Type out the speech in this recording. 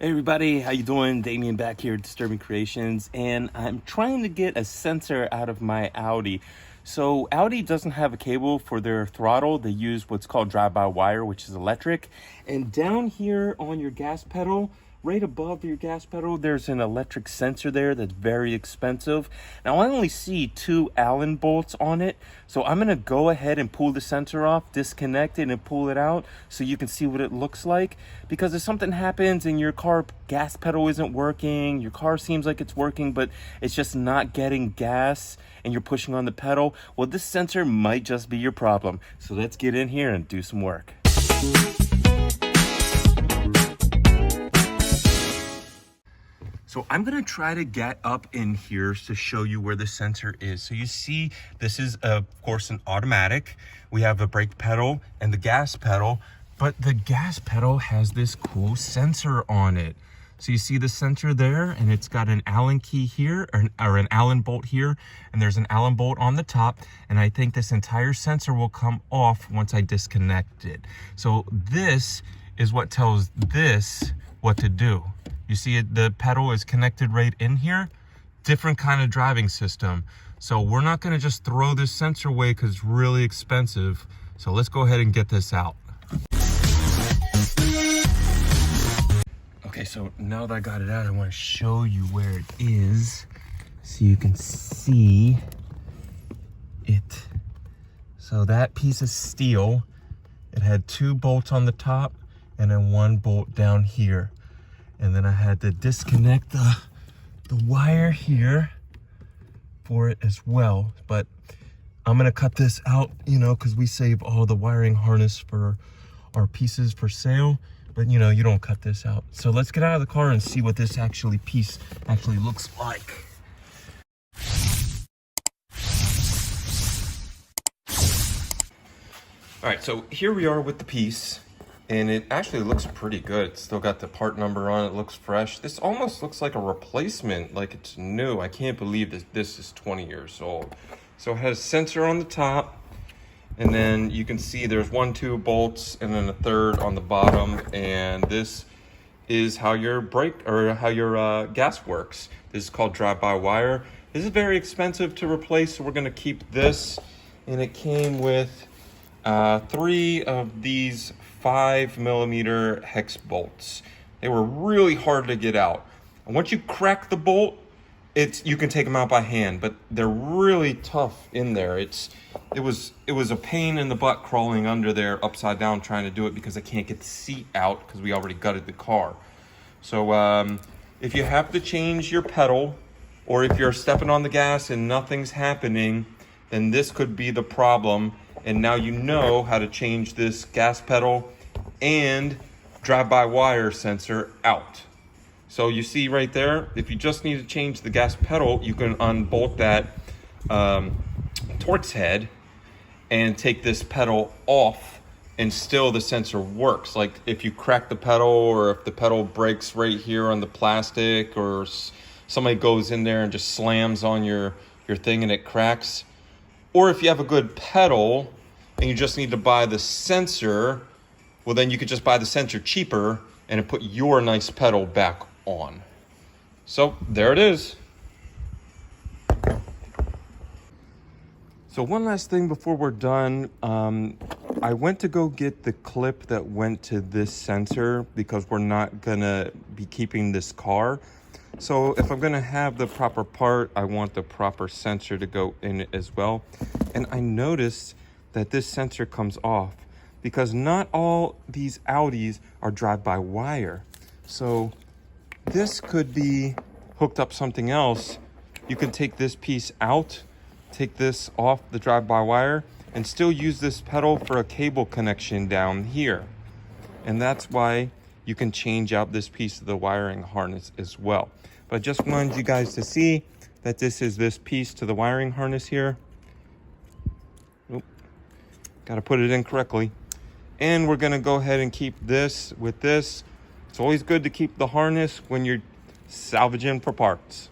Hey everybody, how you doing? Damien back here at Disturbing Kreationz, and I'm trying to get a sensor out of my Audi. So Audi doesn't have a cable for their throttle. They use what's called drive-by-wire, which is electric. And down here on your gas pedal, right above your gas pedal, there's an electric sensor there that's very expensive. Now I only see 2 Allen bolts on it, so I'm gonna go ahead and pull the sensor off, disconnect it, and pull it out so you can see what it looks like. Because if something happens and your car gas pedal isn't working, your car seems like it's working, but it's just not getting gas, and you're pushing on the pedal, well, this sensor might just be your problem. So let's get in here and do some work. So I'm gonna try to get up in here to show you where the sensor is. So you see, this is of course an automatic. We have a brake pedal and the gas pedal, but the gas pedal has this cool sensor on it. So you see the sensor there, and it's got an Allen key here, or an Allen bolt here, and there's an Allen bolt on the top, and I think this entire sensor will come off once I disconnect it. So this is what tells this what to do. You see it, the pedal is connected right in here. Different kind of driving system. So we're not gonna just throw this sensor away because it's really expensive. So let's go ahead and get this out. Okay, so now that I got it out, I wanna show you where it is so you can see it. So that piece of steel, it had 2 bolts on the top and then 1 bolt down here. And then I had to disconnect the wire here for it as well. But I'm gonna cut this out, you know, because we save all the wiring harness for our pieces for sale. But you know, you don't cut this out. So let's get out of the car and see what this piece actually looks like. All right, so here we are with the piece. And it actually looks pretty good. It's still got the part number on it, looks fresh. This almost looks like a replacement, like it's new. I can't believe this is 20 years old. So it has a sensor on the top, and then you can see there's 1, 2 bolts, and then a 3rd on the bottom. And this is how your gas works. This is called drive-by-wire. This is very expensive to replace, so we're gonna keep this. And it came with 3 of these 5mm hex bolts. They were really hard to get out. And once you crack the bolt, you can take them out by hand, but they're really tough in there. It was a pain in the butt crawling under there upside down trying to do it because I can't get the seat out because we already gutted the car. So if you have to change your pedal, or if you're stepping on the gas and nothing's happening, then this could be the problem. And now you know how to change this gas pedal and drive-by-wire sensor out. So you see right there, if you just need to change the gas pedal, you can unbolt that Torx head and take this pedal off, and still the sensor works. Like if you crack the pedal, or if the pedal breaks right here on the plastic, or somebody goes in there and just slams on your thing and it cracks. Or if you have a good pedal and you just need to buy the sensor, well then you could just buy the sensor cheaper and put your nice pedal back on. So there it is. So one last thing before we're done. I went to go get the clip that went to this sensor because we're not gonna be keeping this car. So if I'm gonna have the proper part, I want the proper sensor to go in it as well. And I noticed that this sensor comes off because not all these Audis are drive-by-wire. So this could be hooked up something else. You can take this piece out, take this off the drive-by-wire, and still use this pedal for a cable connection down here. And that's why you can change out this piece of the wiring harness as well. But I just wanted you guys to see that this is this piece to the wiring harness here. Oop, gotta put it in correctly. And we're gonna go ahead and keep this with this. It's always good to keep the harness when you're salvaging for parts.